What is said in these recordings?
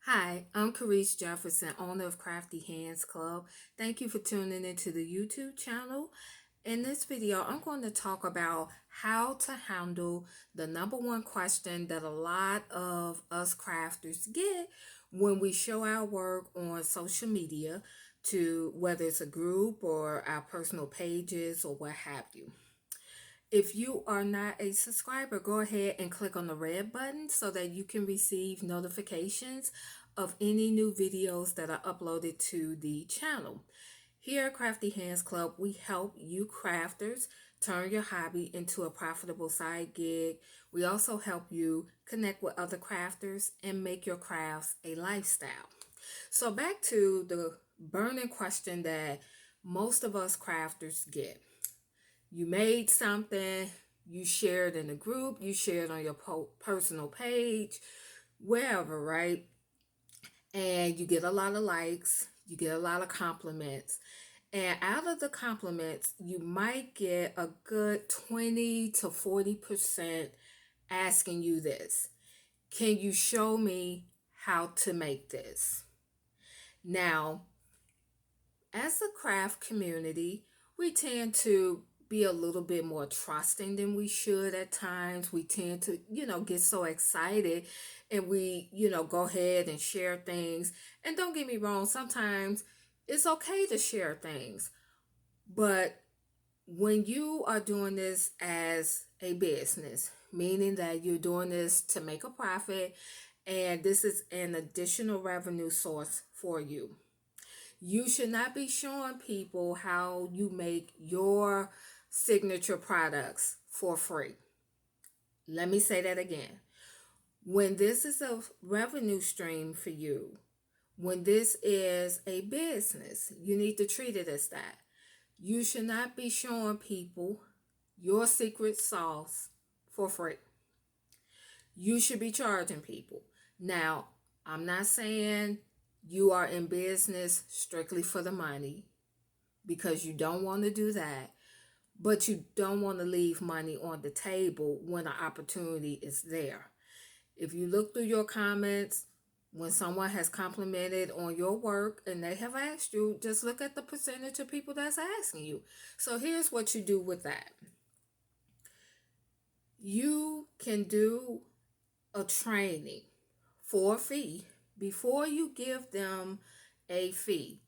Hi, I'm Carice Jefferson, owner of Crafty Hands Club. Thank you for tuning into the YouTube channel. In this video, I'm going to talk about how to handle the number one question that a lot of us crafters get when we show our work on social media, to whether it's a group or our personal pages or what have you. If you are not a subscriber, go ahead and click on the red button so that you can receive notifications of any new videos that are uploaded to the channel. Here at Crafty Hands Club, we help you crafters turn your hobby into a profitable side gig. We also help you connect with other crafters and make your crafts a lifestyle. So back to the burning question that most of us crafters get. You made something, you shared in a group, you shared on your personal page, wherever, right? And you get a lot of likes, you get a lot of compliments. And out of the compliments, you might get a good 20 to 40% asking you this: can you show me how to make this? Now, as a craft community, we tend to be a little bit more trusting than we should at times. We tend to, get so excited and we, go ahead and share things. And don't get me wrong, sometimes it's okay to share things. But when you are doing this as a business, meaning that you're doing this to make a profit and this is an additional revenue source for you, you should not be showing people how you make your signature products for free. Let me say that again. When this is a revenue stream for you, when this is a business, you need to treat it as that. You should not be showing people your secret sauce for free. You should be charging people. Now, I'm not saying you are in business strictly for the money, because you don't want to do that, but you don't want to leave money on the table when an opportunity is there. If you look through your comments, when someone has complimented on your work and they have asked you, just look at the percentage of people that's asking you. So here's what you do with that. You can do a training for a fee before you give them a fee.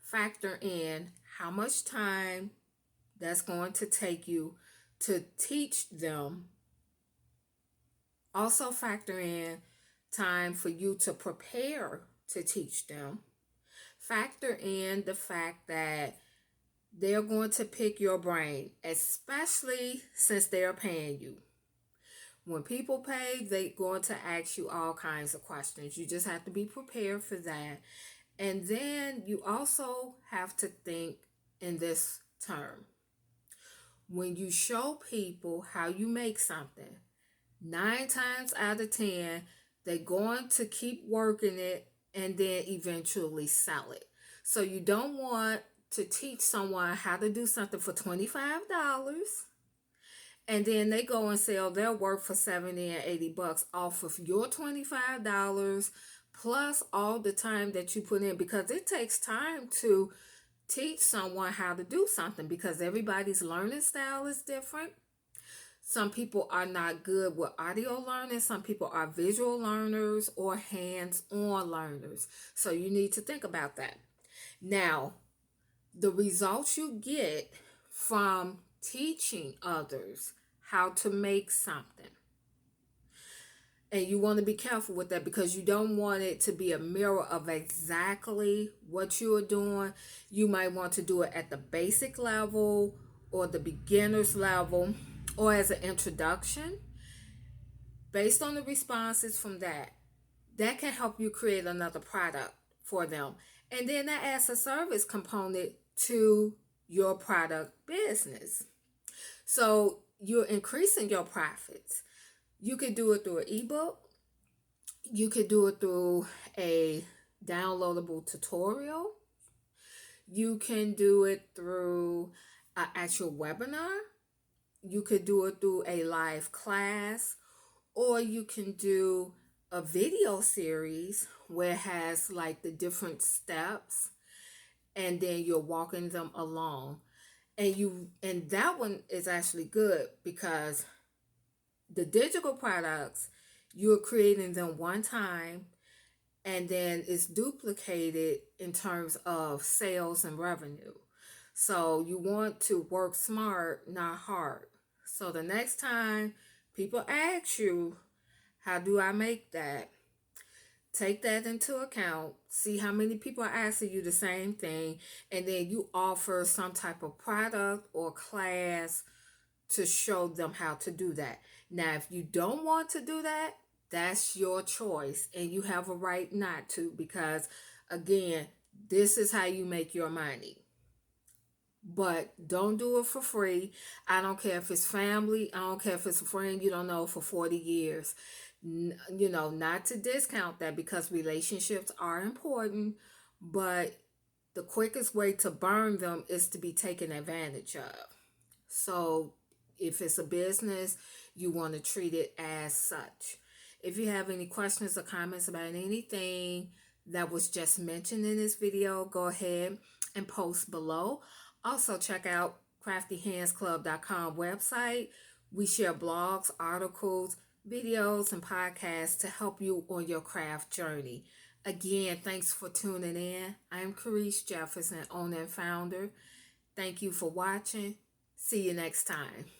Factor in how much time that's going to take you to teach them. Also factor in time for you to prepare to teach them. Factor in the fact that they're going to pick your brain, especially since they're paying you. When people pay, they're going to ask you all kinds of questions. You just have to be prepared for that. And then you also have to think in this term. When you show people how you make something, 9 times out of 10, they're going to keep working it and then eventually sell it. So you don't want to teach someone how to do something for $25 and then they go and sell their work for 70 and 80 bucks off of your $25 plus all the time that you put in, because it takes time to teach someone how to do something because everybody's learning style is different. Some people are not good with audio learning. Some people are visual learners or hands-on learners. So you need to think about that. Now, the results you get from teaching others how to make something, and you want to be careful with that because you don't want it to be a mirror of exactly what you are doing. You might want to do it at the basic level or the beginner's level or as an introduction. Based on the responses from that, that can help you create another product for them. And then that adds a service component to your product business. So you're increasing your profits. You could do it through an ebook. You could do it through a downloadable tutorial. You can do it through an actual webinar. You could do it through a live class, or you can do a video series where it has like the different steps, and then you're walking them along. And that one is actually good because the digital products, you're creating them one time, and then it's duplicated in terms of sales and revenue. So you want to work smart, not hard. So the next time people ask you, how do I make that? Take that into account. See how many people are asking you the same thing, and then you offer some type of product or class to show them how to do that. Now, if you don't want to do that, that's your choice, and you have a right not to, because again, this is how you make your money. But don't do it for free. I don't care if it's family, I don't care if it's a friend you don't know for 40 years. Not to discount that, because relationships are important, but the quickest way to burn them is to be taken advantage of. So if it's a business, you want to treat it as such. If you have any questions or comments about anything that was just mentioned in this video, go ahead and post below. Also, check out craftyhandsclub.com website. We share blogs, articles, videos, and podcasts to help you on your craft journey. Again, thanks for tuning in. I'm Carice Jefferson, owner and founder. Thank you for watching. See you next time.